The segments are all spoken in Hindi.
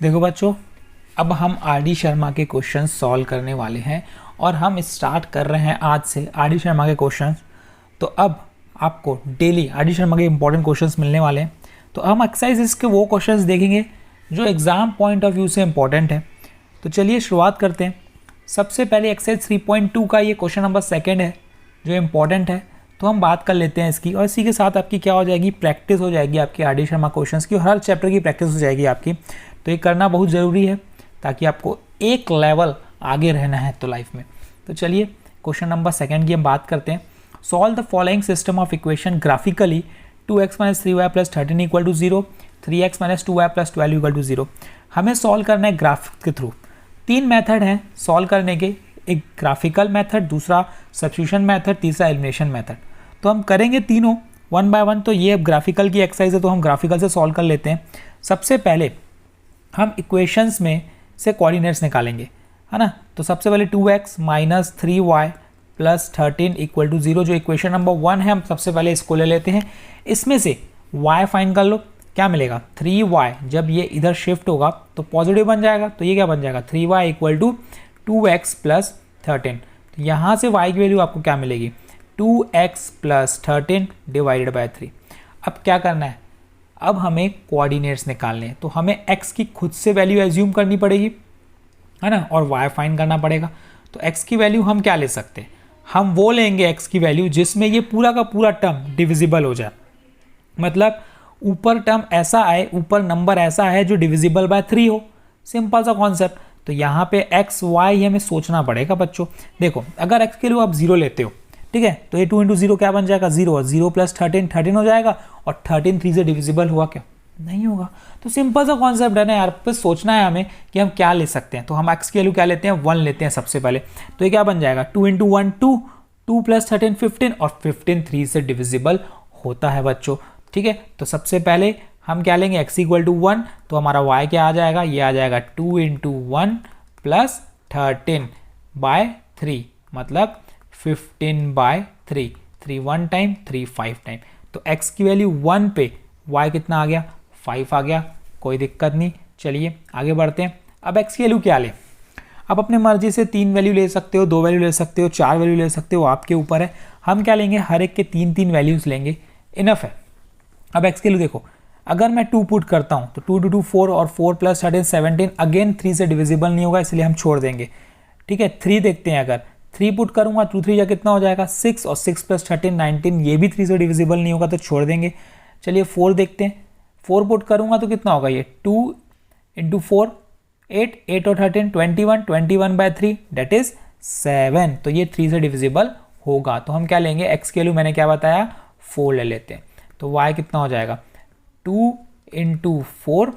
देखो बच्चों, अब हम आर डी शर्मा के क्वेश्चन सॉल्व करने वाले हैं और हम स्टार्ट कर रहे हैं आज से आर डी शर्मा के क्वेश्चन। तो अब आपको डेली आर डी शर्मा के इंपॉर्टेंट क्वेश्चंस मिलने वाले हैं। तो हम एक्सरसाइज के वो क्वेश्चंस देखेंगे जो एग्ज़ाम पॉइंट ऑफ व्यू से इंपॉर्टेंट है। तो चलिए शुरुआत करते हैं। सबसे पहले एक्सरसाइज 3.2 का ये क्वेश्चन नंबर 2 है जो इम्पॉर्टेंट है, तो हम बात कर लेते हैं इसकी। और इसी के साथ आपकी क्या हो जाएगी, प्रैक्टिस हो जाएगी आपकी आर डी शर्मा क्वेश्चंस की, और हर चैप्टर की प्रैक्टिस हो जाएगी आपकी। तो ये करना बहुत ज़रूरी है ताकि आपको एक लेवल आगे रहना है तो लाइफ में। तो चलिए क्वेश्चन नंबर 2 की हम बात करते हैं। Solve the following system of equation graphically 2x - 3y + 13 = 0, 3x - 2y + 12 = 0। हमें सॉल्व करना है ग्राफ के थ्रू। 3 मेथड हैं सॉल्व करने के, एक ग्राफिकल मेथड, दूसरा सब्स्टिट्यूशन मेथड, तीसरा एलिमिनेशन मेथड। तो हम करेंगे तीनों 1 बाय 1। तो ये ग्राफिकल की एक्सरसाइज है तो हम ग्राफिकल से सॉल्व कर लेते हैं। सबसे पहले हम इक्वेशंस में से कोऑर्डिनेट्स निकालेंगे, है ना। तो सबसे पहले 2x - 3y + 13 = 0 जो इक्वेशन नंबर 1 है, हम सबसे पहले इसको ले लेते हैं। इसमें से y फाइंड कर लो, क्या मिलेगा 3y। जब ये इधर शिफ्ट होगा तो पॉजिटिव बन जाएगा, तो ये क्या बन जाएगा 3y = 2x + 13। तो यहाँ से y की वैल्यू आपको क्या मिलेगी 2x + 13 / 3। अब क्या करना है, अब हमें कोऑर्डिनेट्स निकालने हैं। तो हमें x की खुद से वैल्यू एज्यूम करनी पड़ेगी, है ना, और y फाइंड करना पड़ेगा। तो x की वैल्यू हम क्या ले सकते हैं, हम वो लेंगे x की वैल्यू जिसमें ये पूरा का पूरा टर्म डिविजिबल हो जाए। मतलब ऊपर टर्म ऐसा आए, ऊपर नंबर ऐसा है जो डिविजिबल बाय 3 हो। सिंपल सा कॉन्सेप्ट। तो यहाँ पे x y हमें सोचना पड़ेगा बच्चों। देखो अगर x के लिए आप 0 लेते हो, ठीक है, तो ये 2 × 0 क्या बन जाएगा 0, और 0 + 13 13 हो जाएगा, और 13 3 से डिविजिबल हुआ क्या, नहीं होगा। तो सिंपल सा कॉन्सेप्ट है ना यार, पे सोचना है हमें कि हम क्या ले सकते हैं। तो हम x की वैल्यू क्या लेते हैं 1 लेते हैं सबसे पहले। तो ये क्या बन जाएगा 2 × 1 2, 2 + 13 15, और 15 3 से डिविजिबल होता है बच्चों, ठीक है। तो सबसे पहले हम क्या लेंगे x = 1, तो हमारा y क्या आ जाएगा, ये आ जाएगा 2 × 1 + 13 / 3, मतलब 15/3, 3 1 टाइम 3 5 टाइम। तो x की वैल्यू 1 पे y कितना आ गया 5 आ गया, कोई दिक्कत नहीं। चलिए आगे बढ़ते हैं। अब x की वैल्यू क्या ले, आप अपने मर्जी से 3 वैल्यू ले सकते हो, 2 वैल्यू ले सकते हो, 4 वैल्यू ले सकते हो, आपके ऊपर है। हम क्या लेंगे, हर एक के 3 वैल्यूज लेंगे, इनफ है। अब x के लिए देखो, अगर मैं 2 पुट करता हूँ तो 2 × 2 4, और 4 + 13 17, अगेन 3 से डिविजिबल नहीं होगा, इसलिए हम छोड़ देंगे, ठीक है। 3 देखते हैं, अगर 3 पुट करूंगा 2 3 या कितना हो जाएगा 6, और 6 + 13 19, ये भी 3 से डिविजिबल नहीं होगा तो छोड़ देंगे। चलिए 4 देखते हैं, 4 पुट करूंगा तो कितना होगा, ये 2 × 4 8, 8 और 13 21, 21/3 दैट इज 7। तो ये 3 से डिविजिबल होगा। तो हम क्या लेंगे, x के वैल्यू मैंने क्या बताया 4 ले लेते हैं। तो y कितना हो जाएगा 2 × 4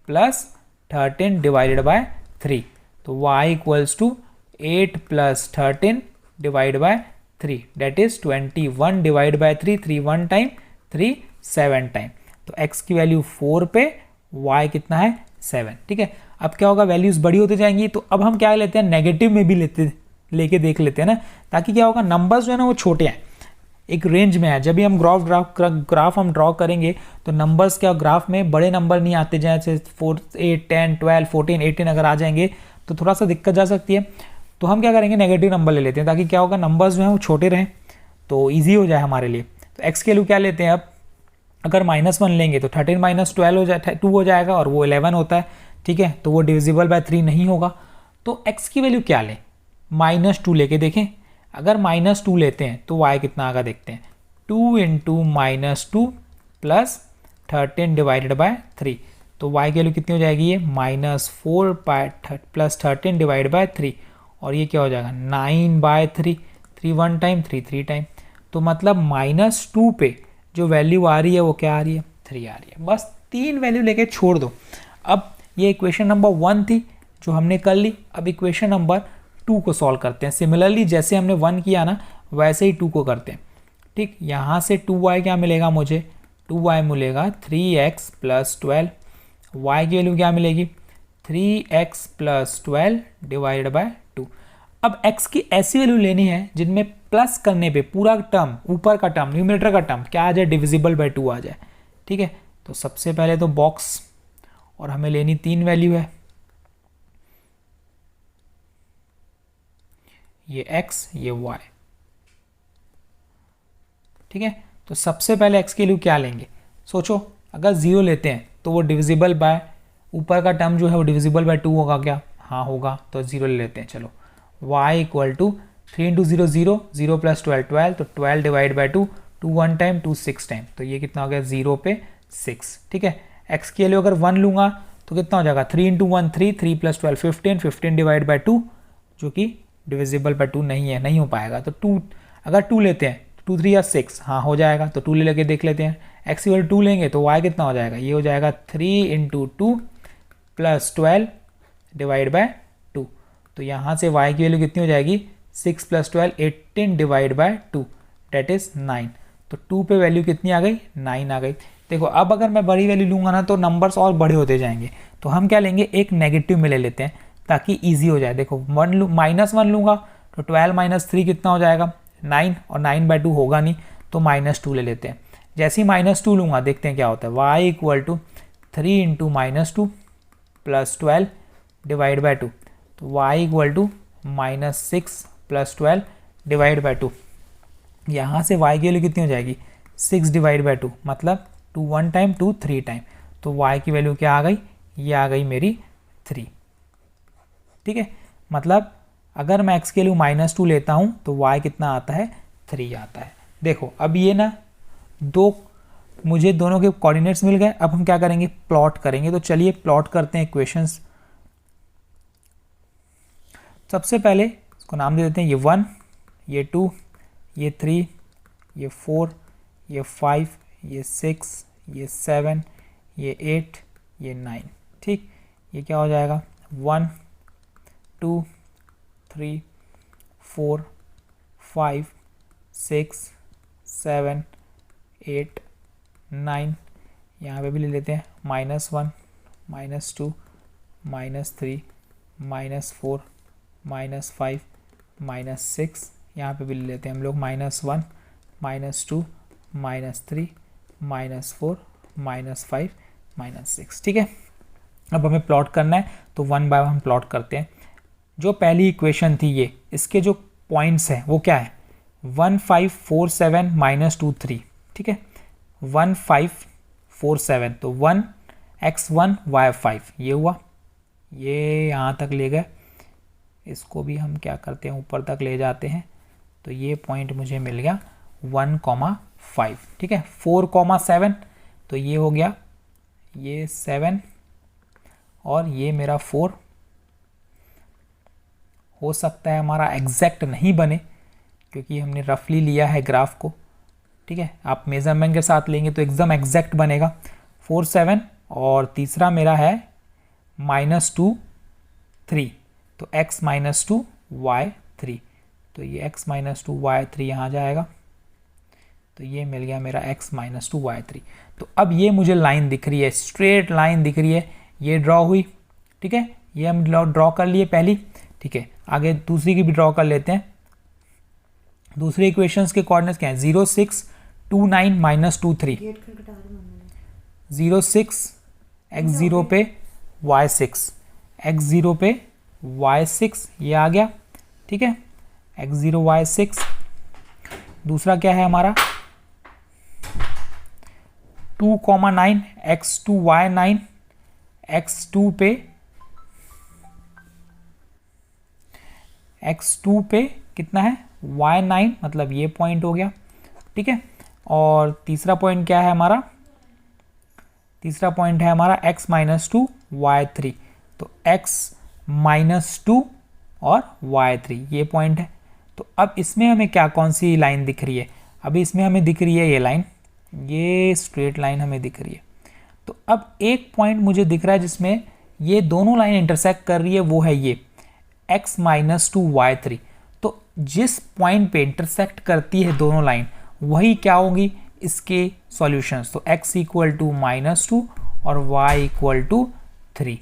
+ 13 / 3। तो y = 8 + 13 / 3 that is 21 / 3, 3 1 time 3 7 time. तो x की वैल्यू 4 पे, y कितना है 7, ठीक है। अब क्या होगा, वैल्यूज बड़ी होती जाएंगी। तो अब हम क्या लेते हैं, नेगेटिव में भी लेके देख लेते हैं ना, ताकि क्या होगा नंबर्स जो है ना वो छोटे हैं, एक रेंज में है। जब भी हम ग्राफ हम ड्रॉ करेंगे तो नंबर्स क्या ग्राफ में बड़े नंबर नहीं आते, जैसे 4 8 10 12 14 18 अगर आ जाएंगे तो थोड़ा सा दिक्कत जा सकती है। तो हम क्या करेंगे, नेगेटिव नंबर ले लेते हैं, ताकि क्या होगा नंबर्स जो हैं वो छोटे रहें, तो ईजी हो जाए हमारे लिए। तो एक्स के वैल्यू क्या लेते हैं, अब अगर -1 लेंगे तो 13 - 12 हो जाए 2 हो जाएगा, और वो 11 होता है, ठीक है। तो वो डिविजिबल बाय 3 नहीं होगा। तो x की वैल्यू क्या लें, -2 लेके देखें। अगर -2 लेते हैं तो y कितना आएगा देखते हैं, 2 × -2 + 13 / 3। तो y की वैल्यू कितनी हो जाएगी, ये -4 + 13 / 3, और ये क्या हो जाएगा 9/3, 3 1 टाइम 3 3 टाइम। तो मतलब -2 पे जो वैल्यू आ रही है वो क्या आ रही है 3 आ रही है। बस 3 वैल्यू लेके छोड़ दो। अब ये इक्वेशन नंबर 1 थी जो हमने कर ली। अब इक्वेशन नंबर 2 को सॉल्व करते हैं। सिमिलरली जैसे हमने 1 किया ना वैसे ही 2 को करते हैं, ठीक। यहाँ से 2y क्या मिलेगा मुझे, 2y मिलेगा 3x + 12। y की वैल्यू क्या मिलेगी 3x + 12 / 2। अब x की ऐसी वैल्यू लेनी है जिनमें प्लस करने पे पूरा टर्म, ऊपर का टर्म, न्यूमरेटर का टर्म क्या आ जाए डिविजिबल बाय 2 आ जाए, ठीक है। तो सबसे पहले तो बॉक्स, और हमें लेनी 3 वैल्यू है, ये x ये y। ठीक है, तो सबसे पहले x की वैल्यू क्या लेंगे, सोचो। अगर 0 लेते हैं तो वो डिविजिबल बाय ऊपर का टर्म जो है वो डिविजिबल बाय 2 होगा क्या, हाँ होगा, तो 0 ले लेते हैं। चलो y equal to 3 into 0 0, 0 plus 12 12, तो 12 डिवाइड बाई 2, 2 1 टाइम 2 6 टाइम, तो ये कितना हो गया 0 पे 6। ठीक है, x की वैल्यू अगर 1 लूँगा तो कितना हो जाएगा 3 इंटू 1 3, 3 प्लस 12 15, 15 डिवाइड बाई 2 जो कि डिविजिबल बाय 2 नहीं है, नहीं हो पाएगा। तो 2 अगर 2 लेते हैं 2 3 या 6, हाँ हो जाएगा, तो 2 ले लेके देख लेते हैं। x की वैल्यू 2 लेंगे तो y कितना हो जाएगा, ये हो जाएगा 3 इंटू 2 प्लस 12 डिवाइड बाय 2, तो यहाँ से y की वैल्यू कितनी हो जाएगी 6 plus 12 18 divide by 2 that is 9, तो 2 पे वैल्यू कितनी आ गई 9 आ गई। देखो अब अगर मैं बड़ी वैल्यू लूँगा ना तो नंबर्स और बड़े होते जाएंगे, तो हम क्या लेंगे एक नेगेटिव में ले लेते हैं ताकि ईजी हो जाए। देखो -1 लूँगा तो 12 माइनस 3 कितना हो जाएगा 9, और 9 बाई 2 होगा नहीं तो -2 ले लेते हैं। जैसे ही -2 लूँगा देखते हैं क्या होता है, y equal to 3 into -2 plus 12 divide by 2, तो y equal to -6 plus 12 divide by 2, यहाँ से y की वैल्यू कितनी हो जाएगी 6 डिवाइड बाई 2, मतलब 2 1 टाइम 2 3 टाइम, तो y की वैल्यू क्या आ गई, ये आ गई मेरी 3। ठीक है, मतलब अगर मैं x की वैल्यू -2 लेता हूँ तो y कितना आता है 3 आता है। देखो अब ये ना मुझे दोनों के कोऑर्डिनेट्स मिल गए, अब हम क्या करेंगे प्लॉट करेंगे। तो चलिए प्लॉट करते हैं इक्वेशंस। सबसे पहले इसको नाम दे देते हैं, ये 1 ये 2 ये 3 ये 4 ये 5 ये 6 ये 7 ये 8 ये 9। ठीक, ये क्या हो जाएगा 1 2 3 4 5 6 7 8 9, यहाँ पे भी ले लेते हैं -1 -2 -3 -4 -5 -6, यहाँ पे भी ले लेते हैं हम लोग -1 -2 -3 -4 -5 -6। ठीक है, अब हमें प्लॉट करना है तो 1 बाय 1 प्लॉट करते हैं। जो पहली इक्वेशन थी ये, इसके जो पॉइंट्स हैं वो क्या है 1 5 4 7 -2 3। ठीक है, 1 5 4 7, तो 1 x1 y5 ये हुआ, ये यहाँ तक ले गए। इसको भी हम क्या करते हैं ऊपर तक ले जाते हैं, तो ये पॉइंट मुझे मिल गया 1,5। ठीक है, 4,7, तो ये हो गया ये 7 और ये मेरा 4। हो सकता है हमारा एग्जैक्ट नहीं बने क्योंकि हमने रफली लिया है ग्राफ को। ठीक है, आप मेजरमेंट के साथ लेंगे तो एकदम एग्जैक्ट बनेगा 4 7, और तीसरा मेरा है -2 3, तो x -2 y 3, तो ये x -2 y 3 यहाँ जाएगा, तो ये मिल गया मेरा x -2 y 3। तो अब ये मुझे लाइन दिख रही है, स्ट्रेट लाइन दिख रही है, ये ड्रॉ हुई। ठीक है, ये हम ड्रॉ कर लिए पहली। ठीक है, आगे दूसरी की भी ड्रॉ कर लेते हैं। दूसरी इक्वेशंस के कोऑर्डिनेट्स क्या हैं 0 6 2 9 -2 3, 0 6 x0 पे y6, x0 पे y6 ये आ गया। ठीक है, x0 y6। दूसरा क्या है हमारा 2,9 x2 y9, x2 पे कितना है y9, मतलब ये पॉइंट हो गया। ठीक है, और तीसरा पॉइंट क्या है हमारा, तीसरा पॉइंट है हमारा x -2 y3, तो x -2 और y3 ये पॉइंट है। तो अब इसमें हमें क्या कौन सी लाइन दिख रही है, अभी इसमें हमें दिख रही है ये लाइन, ये स्ट्रेट लाइन हमें दिख रही है। तो अब एक पॉइंट मुझे दिख रहा है जिसमें ये दोनों लाइन इंटरसेक्ट कर रही है, वो है ये x -2 y3। तो जिस पॉइंट पे इंटरसेक्ट करती है दोनों लाइन वही क्या होगी इसके सॉल्यूशंस, तो x इक्वल टू -2 और y इक्वल टू 3,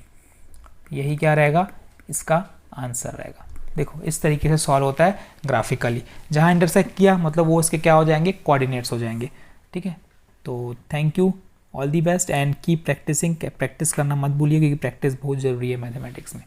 यही क्या रहेगा इसका आंसर रहेगा। देखो इस तरीके से सॉल्व होता है ग्राफिकली, जहाँ इंटरसेक्ट किया मतलब वो इसके क्या हो जाएंगे कोऑर्डिनेट्स हो जाएंगे। ठीक है, तो thank you all the best and keep practising, practice करना मत भूलिए क्योंकि प्रैक्टिस बहुत ज़रूरी है मैथमेटिक्स में।